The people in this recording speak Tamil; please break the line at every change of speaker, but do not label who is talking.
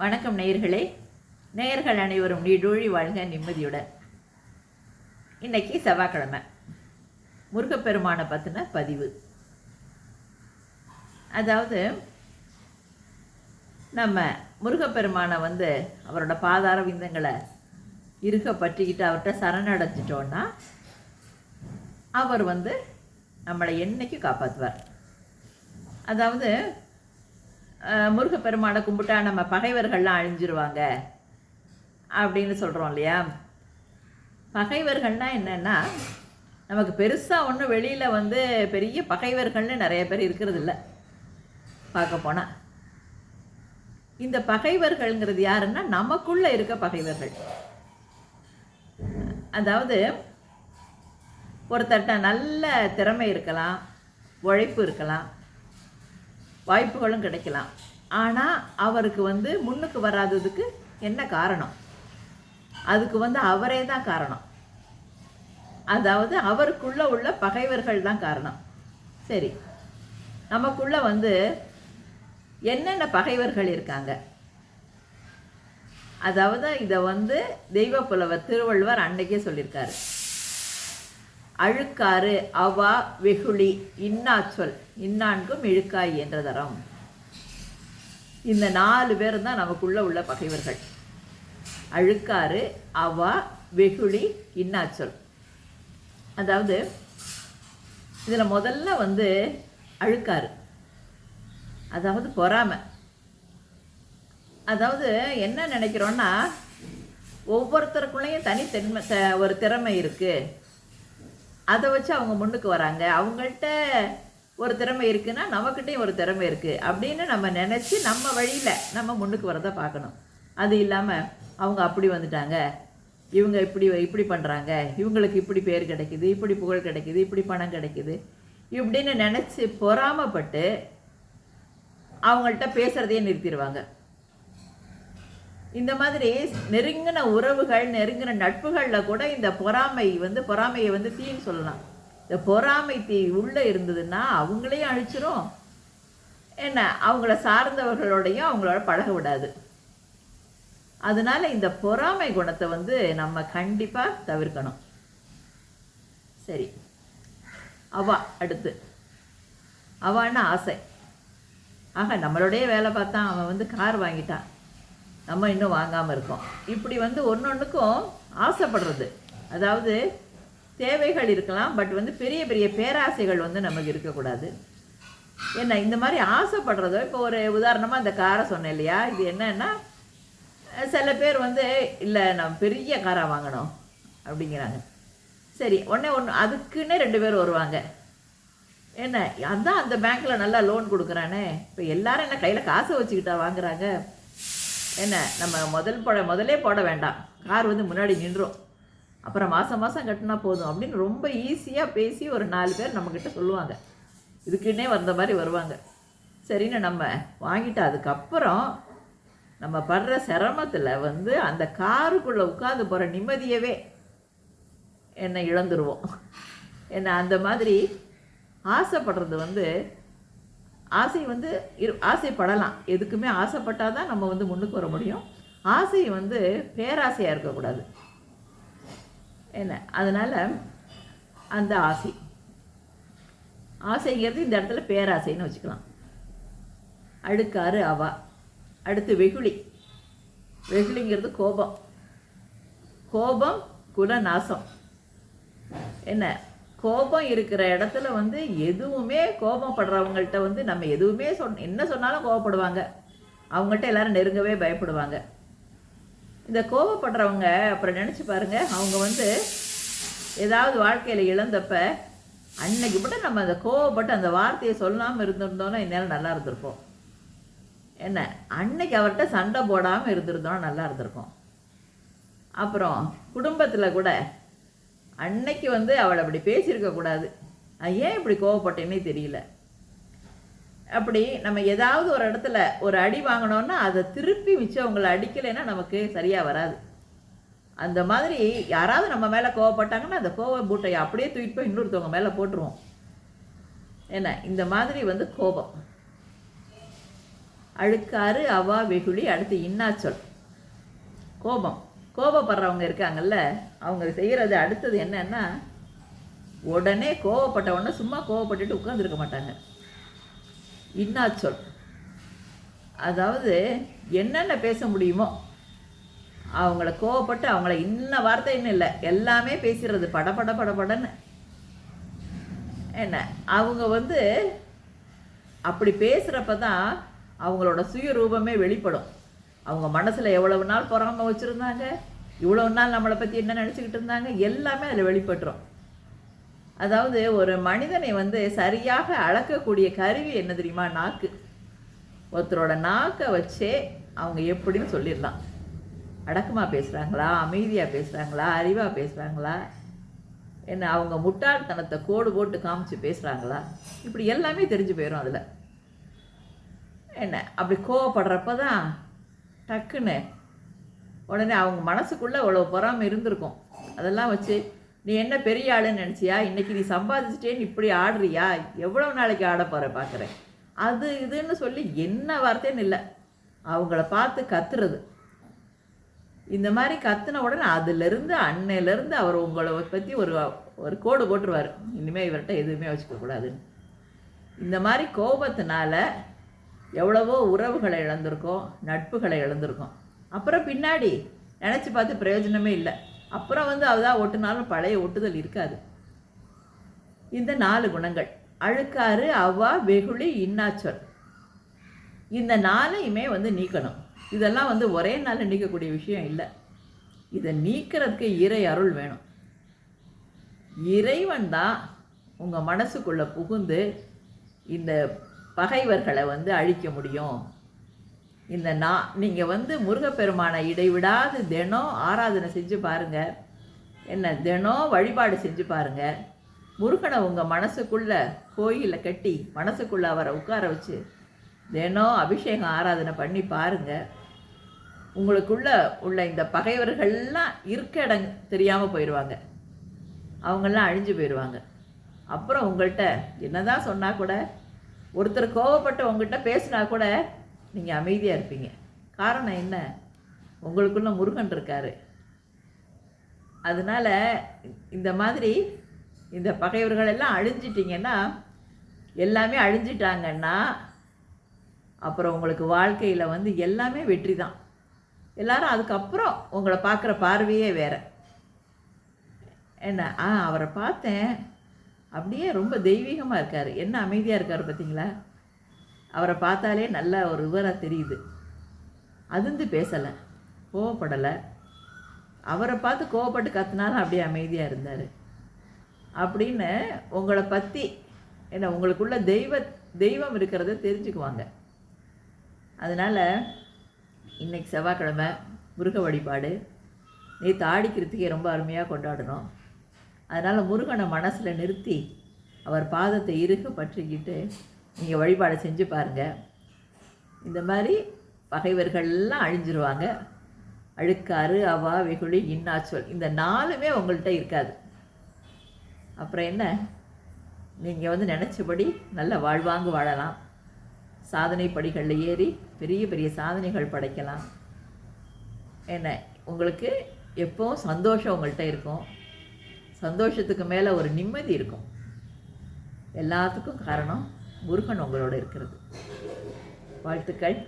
வணக்கம் நேயர்களே. நேயர்கள் அனைவரும் நீடூழி வாழ்க நிம்மதியுடன். இன்னைக்கு செவ்வாய்க்கிழமை, முருகப்பெருமானை பற்றின பதிவு. அதாவது நம்ம முருகப்பெருமானை அவரோட பாதார விந்தங்களை இருக்க பற்றிக்கிட்டு அவர்கிட்ட சரணடைஞ்சிட்டோன்னா அவர் நம்மளை என்னைக்கும் காப்பாற்றுவார். அதாவது முருகப்பெருமானை கும்பிட்டா நம்ம பகைவர்கள்லாம் அழிஞ்சிருவாங்க அப்படின்னு சொல்கிறோம் இல்லையா. பகைவர்கள்னால் என்னென்னா, நமக்கு பெருசாக ஒன்றும் வெளியில் பெரிய பகைவர்கள்னு நிறைய பேர் இருக்கிறது இல்லை. பார்க்க போனால் இந்த பகைவர்கள்ங்கிறது யாருன்னா நமக்குள்ளே இருக்க பகைவர்கள். அதாவது ஒருத்தர்கிட்ட நல்ல திறமை இருக்கலாம், உழைப்பு இருக்கலாம், வாய்ப்புகளும் கிடைக்கலாம். ஆனால் அவருக்கு முன்னுக்கு வராததுக்கு என்ன காரணம்? அதுக்கு அவரே தான் காரணம். அதாவது அவருக்குள்ளே உள்ள பகைவர்கள் தான் காரணம். சரி, நமக்குள்ளே என்னென்ன பகைவர்கள் இருக்காங்க? அதாவது இதை தெய்வ புலவர் திருவள்ளுவர் அன்னைக்கே சொல்லியிருக்காரு. அழுக்காறு அவா வெகுளி இன்னாச்சொல் இன்னான்கும் இழுக்காய் என்ற தரம். இந்த 4 பேர் தான் நமக்குள்ள உள்ள பகைவர்கள். அழுக்காறு அவா வெகுளி இன்னாச்சொல். அதாவது இதில் முதல்ல அழுக்காறு, அதாவது பொறாமை. அதாவது என்ன நினைக்கிறோன்னா, ஒவ்வொருத்தருக்குள்ளேயும் தனித்தன்மை ஒரு திறமை இருக்குது, அதை வச்சு அவங்க முன்னுக்கு வராங்க. அவங்கள்ட்ட ஒரு திறமை இருக்குன்னா நம்மக்கிட்டையும் ஒரு திறமை இருக்குது அப்படின்னு நம்ம நினச்சி நம்ம வழியில் நம்ம முன்னுக்கு வரதை பார்க்கணும். அது இல்லாமல் அவங்க அப்படி வந்துட்டாங்க, இவங்க இப்படி பண்ணுறாங்க, இவங்களுக்கு இப்படி பேர் கிடைக்குது, இப்படி புகழ் கிடைக்குது, இப்படி பணம் கிடைக்குது இப்படின்னு நினச்சி பொறாமப்பட்டு அவங்கள்ட்ட பேசுகிறதையே நிறுத்திடுவாங்க. இந்த மாதிரி நெருங்கின உறவுகள், நெருங்கின நட்புகளில் கூட இந்த பொறாமையை தீன்னு சொல்லலாம். இந்த பொறாமை தீ உள்ளே இருந்ததுன்னா அவங்களையும் அழிச்சிரும், என்ன அவங்கள சார்ந்தவர்களோடையும் அவங்களோட பழக விடாது. அதனால இந்த பொறாமை குணத்தை நம்ம கண்டிப்பாக தவிர்க்கணும். சரி, அடுத்து அவான்னா ஆசை. ஆக நம்மளோடைய வேலை பார்த்தா அவன் கார் வாங்கிட்டான், நம்ம இன்னும் வாங்காமல் இருக்கோம். இப்படி ஒன்றொன்றுக்கும் ஆசைப்படுறது. அதாவது தேவைகள் இருக்கலாம், பட் பெரிய பெரிய பேராசைகள் நமக்கு இருக்கக்கூடாது. என்ன இந்த மாதிரி ஆசைப்படுறதோ, இப்போ ஒரு உதாரணமாக இந்த காரை சொன்னேன் இல்லையா, இது என்னன்னா சில பேர் இல்லை நம்ம பெரிய காராக வாங்கணும் அப்படிங்கிறாங்க. சரி, ஒன்று அதுக்குன்னே 2 பேர் வருவாங்க. என்ன அதான் அந்த பேங்க்கில் நல்லா லோன் கொடுக்குறானே, இப்போ எல்லாரும் என்ன கையில் காசை வச்சுக்கிட்டா வாங்குறாங்க? என்ன நம்ம முதலே போட வேண்டாம், கார் முன்னாடி நின்றோம், அப்புறம் மாதம் கட்டினா போதும் அப்படின்னு ரொம்ப ஈஸியாக பேசி ஒரு 4 பேர் நம்மக்கிட்ட சொல்லுவாங்க. இதுக்குன்னே வந்த மாதிரி வருவாங்க. சரின்னு நம்ம வாங்கிட்டு அதுக்கப்புறம் நம்ம படுற சிரமத்தில் அந்த காருக்குள்ளே உட்காந்து போகிற நிம்மதியவே என்ன இழந்துருவோம். என்ன அந்த மாதிரி ஆசைப்படுறது ஆசை ஆசைப்படலாம், எதுக்குமே ஆசைப்பட்டால் தான் நம்ம முன்னுக்கு வர முடியும். ஆசை பேராசையாக இருக்கக்கூடாது. என்ன அதனால் அந்த ஆசைங்கிறது இந்த இடத்துல பேராசைன்னு வச்சுக்கலாம். அழுக்காறு அவா. அடுத்து வெகுளிங்கிறது கோபம். குலநாசம். என்ன கோபம் இருக்கிற இடத்துல எதுவுமே கோபப்படுறவங்கள்ட்ட நம்ம எதுவுமே என்ன சொன்னாலும் கோபப்படுவாங்க. அவங்கள்ட்ட எல்லாரும் நெருங்கவே பயப்படுவாங்க. இந்த கோபப்படுறவங்க அப்புறம் நினச்சி பாருங்கள், அவங்க ஏதாவது வாழ்க்கையில் இழந்தப்ப அன்னைக்கு மட்டும் நம்ம அந்த கோவப்பட்டு அந்த வார்த்தையை சொல்லாமல் இருந்திருந்தோன்னா இந்நேரம் நல்லா இருந்திருப்போம். என்ன அன்னைக்கு அவர்கிட்ட சண்டை போடாமல் இருந்திருந்தோன்னா நல்லா இருந்திருக்கும். அப்புறம் குடும்பத்தில் கூட அன்னைக்கு அவளை அப்படி பேசியிருக்கக்கூடாது, ஏன் இப்படி கோவப்பட்டேன்னே தெரியல. அப்படி நம்ம ஏதாவது ஒரு இடத்துல ஒரு அடி வாங்கினோன்னா அதை திருப்பி மிச்சவங்களை அடிக்கலைன்னா நமக்கு சரியாக வராது. அந்த மாதிரி யாராவது நம்ம மேலே கோவப்பட்டாங்கன்னா அந்த கோவ பூட்டையை அப்படியே தூக்கிட்டு போய் இன்னொருத்தவங்க மேலே போட்டுருவோம். என்ன இந்த மாதிரி கோபம். அழுக்காறு அவா வெகுளி. அடுத்து இன்னாச்சொல் கோபம். கோபப்படுறவங்க இருக்காங்கல்ல, அவங்க செய்கிறது அடுத்தது என்னன்னா, உடனே கோவப்பட்ட உடனே சும்மா கோவப்பட்டுட்டு உட்காந்துருக்க மாட்டாங்க. இன்னாச்சொல், அதாவது என்னென்ன பேச முடியுமோ அவங்கள கோவப்பட்டு அவங்கள இன்ன வார்த்தைன்னு இல்லை எல்லாமே பேசுகிறது படன்னு. என்ன அவங்க அப்படி பேசுகிறப்ப தான் அவங்களோட சுயரூபமே வெளிப்படும். அவங்க மனசில் எவ்வளவு நாள் பொறாமை வச்சுருந்தாங்க, இவ்வளவு நாள் நம்மளை பற்றி என்ன நினச்சிக்கிட்டு இருந்தாங்க, எல்லாமே அதில் வெளிப்பட்டுரும். அதாவது ஒரு மனிதனை சரியாக அளக்கக்கூடிய கருவி என்ன தெரியுமா? நாக்கு. ஒருத்தரோட நாக்கை வச்சே அவங்க எப்படின்னு சொல்லிடலாம். அடக்கமாக பேசுகிறாங்களா, அமைதியாக பேசுகிறாங்களா, அறிவாக பேசுகிறாங்களா, என்ன அவங்க முட்டாள்தனத்தை கோடு போட்டு காமிச்சு பேசுகிறாங்களா, இப்படி எல்லாமே தெரிஞ்சு போயிடும் அதில். என்ன அப்படி கோவப்படுறப்ப தான் டக்குன்னு உடனே அவங்க மனசுக்குள்ளே அவ்வளோ பொறாமை இருந்திருக்கும். அதெல்லாம் வச்சு நீ என்ன பெரிய ஆளுன்னு நினச்சியா, இன்றைக்கி நீ சம்பாதிச்சிட்டேன்னு இப்படி ஆடுறியா, எவ்வளோ நாளைக்கு ஆட போகிற பார்க்குறேன், அது இதுன்னு சொல்லி என்ன வார்த்தைன்னு இல்லை, அவங்கள பார்த்து கத்துறது. இந்த மாதிரி கத்துன உடனே அதுலேருந்து அன்னையிலேருந்து அவர் உங்களை பற்றி ஒரு கோடு போட்டுருவார், இனிமேல் இவர்கிட்ட எதுவுமே வச்சுக்கக்கூடாதுன்னு. இந்த மாதிரி கோபத்தினால எவ்வளவோ உறவுகளை இழந்திருக்கோம், நட்புகளை இழந்திருக்கோம். அப்புறம் பின்னாடி நினச்சி பார்த்து பிரயோஜனமே இல்லை. அப்புறம் அதுதான் ஒட்டுனாலும் பழைய ஒட்டுதல் இருக்காது. இந்த 4 குணங்கள் அழுக்காறு அவ்வா வெகுளி இன்னாச்சொல், இந்த 4ஐயுமே நீக்கணும். இதெல்லாம் ஒரே நாளில் நீக்கக்கூடிய விஷயம் இல்லை. இதை நீக்கிறதுக்கு இறை அருள் வேணும். இறைவன் தான் உங்கள் மனசுக்குள்ளே புகுந்து இந்த பகைவர்களை அழிக்க முடியும். இந்த நீங்கள் முருகப்பெருமானை இடைவிடாது தினம் ஆராதனை செஞ்சு பாருங்கள், என்ன தினம் வழிபாடு செஞ்சு பாருங்கள். முருகனை உங்கள் மனசுக்குள்ளே கோயிலில் கட்டி மனசுக்குள்ளே அவரை உட்கார வச்சு தினம் அபிஷேகம் ஆராதனை பண்ணி பாருங்கள். உங்களுக்குள்ள உள்ள இந்த பகைவர்கள்லாம் இருக்க இடம் தெரியாமல் போயிடுவாங்க, அவங்கெல்லாம் அழிஞ்சு போயிடுவாங்க. அப்புறம் உங்கள்கிட்ட என்னதான் சொன்னால் கூட, ஒருத்தர் கோவப்பட்டு உங்கள்கிட்ட பேசினா கூட நீங்கள் அமைதியாக இருப்பீங்க. காரணம் என்ன? உங்களுக்குள்ள முருகன் இருக்கார். அதனால் இந்த மாதிரி இந்த பகைவர்கள் எல்லாம் அழிஞ்சிட்டிங்கன்னா, எல்லாமே அழிஞ்சிட்டாங்கன்னா அப்புறம் உங்களுக்கு வாழ்க்கையில் எல்லாமே வெற்றி தான். எல்லாரும் அதுக்கப்புறம் உங்களை பார்க்குற பார்வையே வேறு. என்ன அவரை பார்த்தேன், அப்படியே ரொம்ப தெய்வீகமாக இருக்கார், என்ன அமைதியாக இருக்கார் பார்த்தீங்களா, அவரை பார்த்தாலே நல்ல ஒரு விவரம் தெரியுது. அதிர்ந்து பேசலை, கோவப்படலை, அவரை பார்த்து கோவப்பட்டு கத்துனாலும் அப்படியே அமைதியாக இருந்தார் அப்படின்னு உங்களை பற்றி என்ன உங்களுக்குள்ள தெய்வம் இருக்கிறத தெரிஞ்சுக்குவாங்க. அதனால் இன்றைக்கி செவ்வாய்க்கிழமை முருக வழிபாடு. நேற்று ஆடி கிருத்திகை ரொம்ப அருமையாக கொண்டாடணும். அதனால் முருகனை மனசில் நிறுத்தி அவர் பாதத்தை இறுக பற்றிக்கிட்டு நீங்கள் வழிபாடு செஞ்சு பாருங்கள். இந்த மாதிரி பகைவர்கள்லாம் அழிஞ்சிருவாங்க. அழுக்காறு அவா வெகுளி இன்னாச்சொல், இந்த 4மே உங்கள்கிட்ட இருக்காது. அப்புறம் என்ன, நீங்கள் நினச்சபடி நல்ல வாழ்வாங்கு வாழலாம், சாதனை படிகளில் ஏறி பெரிய பெரிய சாதனைகள் படைக்கலாம். என்ன உங்களுக்கு எப்போவும் சந்தோஷம் உங்கள்கிட்ட இருக்கும், சந்தோஷத்துக்கு மேலே ஒரு நிம்மதி இருக்கும். எல்லாத்துக்கும் காரணம் முருகன் உங்களோட இருக்கிறது. வாழ்த்துக்கள்.